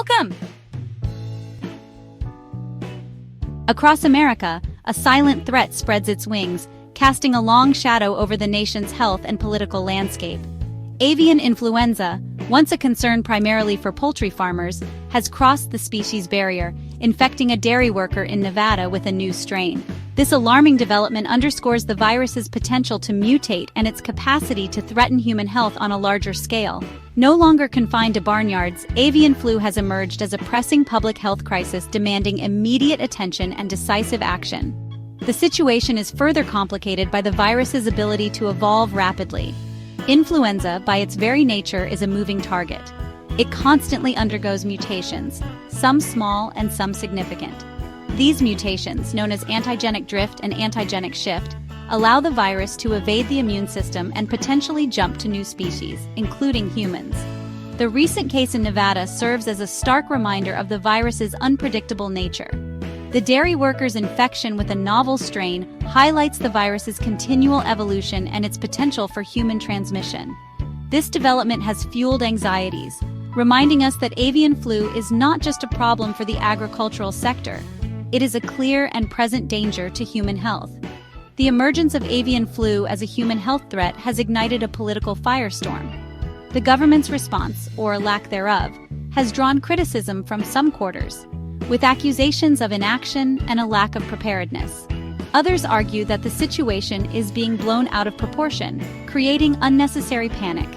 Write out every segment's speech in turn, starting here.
Welcome! Across America, a silent threat spreads its wings, casting a long shadow over the nation's health and political landscape. Avian influenza, once a concern primarily for poultry farmers, has crossed the species barrier, infecting a dairy worker in Nevada with a new strain. This alarming development underscores the virus's potential to mutate and its capacity to threaten human health on a larger scale. No longer confined to barnyards, avian flu has emerged as a pressing public health crisis demanding immediate attention and decisive action. The situation is further complicated by the virus's ability to evolve rapidly. Influenza, by its very nature, is a moving target. It constantly undergoes mutations, some small and some significant. These mutations, known as antigenic drift and antigenic shift, allow the virus to evade the immune system and potentially jump to new species, including humans. The recent case in Nevada serves as a stark reminder of the virus's unpredictable nature. The dairy worker's infection with a novel strain highlights the virus's continual evolution and its potential for human transmission. This development has fueled anxieties, reminding us that avian flu is not just a problem for the agricultural sector. It is a clear and present danger to human health. The emergence of avian flu as a human health threat has ignited a political firestorm. The government's response, or lack thereof, has drawn criticism from some quarters, with accusations of inaction and a lack of preparedness. Others argue that the situation is being blown out of proportion, creating unnecessary panic.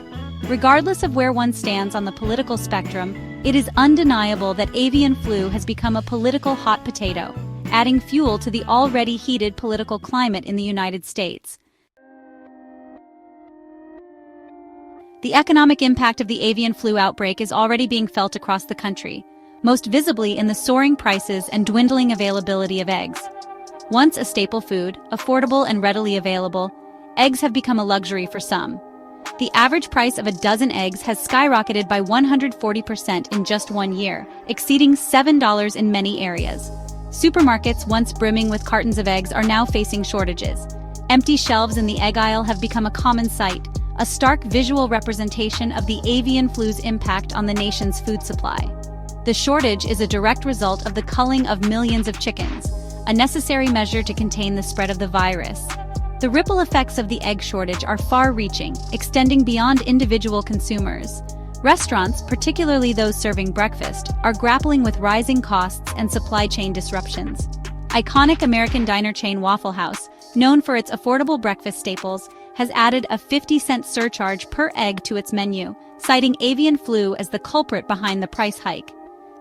Regardless of where one stands on the political spectrum, it is undeniable that avian flu has become a political hot potato, adding fuel to the already heated political climate in the United States. The economic impact of the avian flu outbreak is already being felt across the country, most visibly in the soaring prices and dwindling availability of eggs. Once a staple food, affordable and readily available, eggs have become a luxury for some. The average price of a dozen eggs has skyrocketed by 140% in just 1 year, exceeding $7 in many areas. Supermarkets, once brimming with cartons of eggs, are now facing shortages. Empty shelves in the egg aisle have become a common sight, a stark visual representation of the avian flu's impact on the nation's food supply. The shortage is a direct result of the culling of millions of chickens, a necessary measure to contain the spread of the virus. The ripple effects of the egg shortage are far-reaching, extending beyond individual consumers. Restaurants, particularly those serving breakfast, are grappling with rising costs and supply chain disruptions. Iconic American diner chain Waffle House, known for its affordable breakfast staples, has added a 50-cent surcharge per egg to its menu, citing avian flu as the culprit behind the price hike.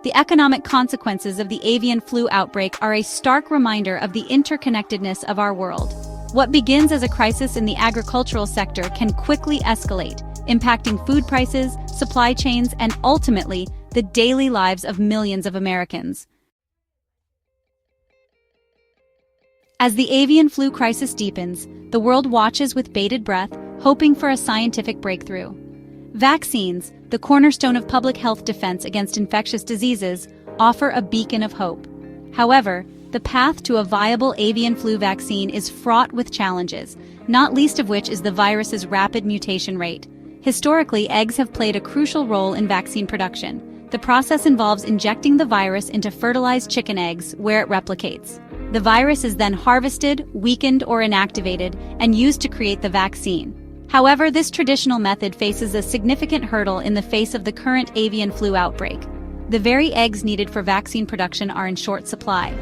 The economic consequences of the avian flu outbreak are a stark reminder of the interconnectedness of our world. What begins as a crisis in the agricultural sector can quickly escalate, impacting food prices, supply chains, and ultimately, the daily lives of millions of Americans. As the avian flu crisis deepens, the world watches with bated breath, hoping for a scientific breakthrough. Vaccines, the cornerstone of public health defense against infectious diseases, offer a beacon of hope. However, the path to a viable avian flu vaccine is fraught with challenges, not least of which is the virus's rapid mutation rate. Historically, eggs have played a crucial role in vaccine production. The process involves injecting the virus into fertilized chicken eggs where it replicates. The virus is then harvested, weakened, or inactivated, and used to create the vaccine. However, this traditional method faces a significant hurdle in the face of the current avian flu outbreak. The very eggs needed for vaccine production are in short supply.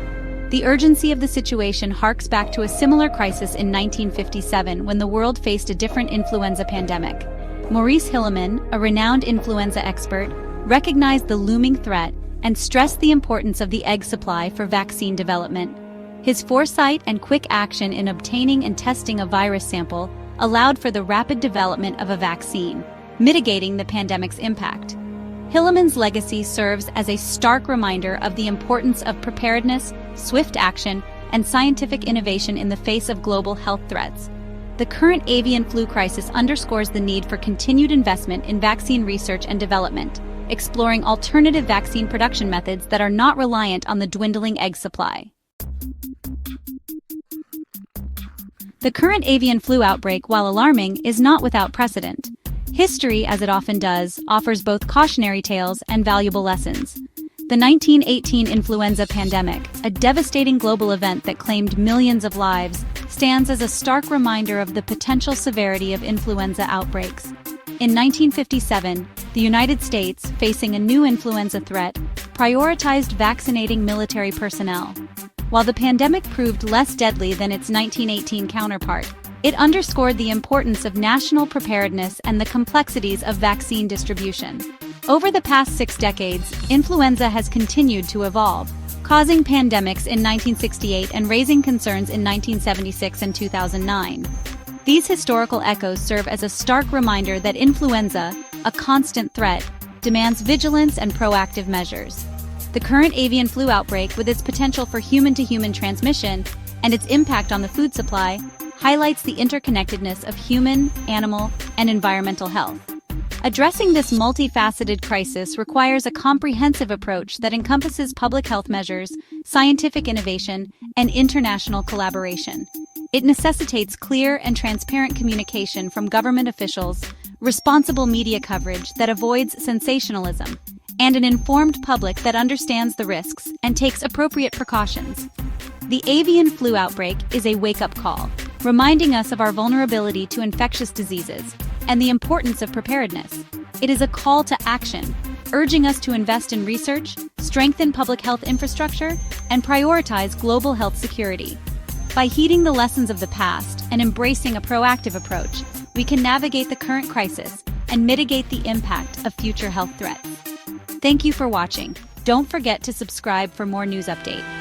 The urgency of the situation harks back to a similar crisis in 1957 when the world faced a different influenza pandemic. Maurice Hilleman, a renowned influenza expert, recognized the looming threat and stressed the importance of the egg supply for vaccine development. His foresight and quick action in obtaining and testing a virus sample allowed for the rapid development of a vaccine, mitigating the pandemic's impact. Hilleman's legacy serves as a stark reminder of the importance of preparedness, swift action, and scientific innovation in the face of global health threats. The current avian flu crisis underscores the need for continued investment in vaccine research and development, exploring alternative vaccine production methods that are not reliant on the dwindling egg supply. The current avian flu outbreak, while alarming, is not without precedent. History, as it often does, offers both cautionary tales and valuable lessons. The 1918 influenza pandemic, a devastating global event that claimed millions of lives, stands as a stark reminder of the potential severity of influenza outbreaks. In 1957, the United States, facing a new influenza threat, prioritized vaccinating military personnel. While the pandemic proved less deadly than its 1918 counterpart, it underscored the importance of national preparedness and the complexities of vaccine distribution. Over the past 6 decades, influenza has continued to evolve, causing pandemics in 1968 and raising concerns in 1976 and 2009. These historical echoes serve as a stark reminder that influenza, a constant threat, demands vigilance and proactive measures. The current avian flu outbreak, with its potential for human-to-human transmission and its impact on the food supply, highlights the interconnectedness of human, animal, and environmental health. Addressing this multifaceted crisis requires a comprehensive approach that encompasses public health measures, scientific innovation, and international collaboration. It necessitates clear and transparent communication from government officials, responsible media coverage that avoids sensationalism, and an informed public that understands the risks and takes appropriate precautions. The avian flu outbreak is a wake-up call, reminding us of our vulnerability to infectious diseases and the importance of preparedness. It is a call to action, urging us to invest in research, strengthen public health infrastructure, and prioritize global health security. By heeding the lessons of the past and embracing a proactive approach, we can navigate the current crisis and mitigate the impact of future health threats. Thank you for watching. Don't forget to subscribe for more news updates.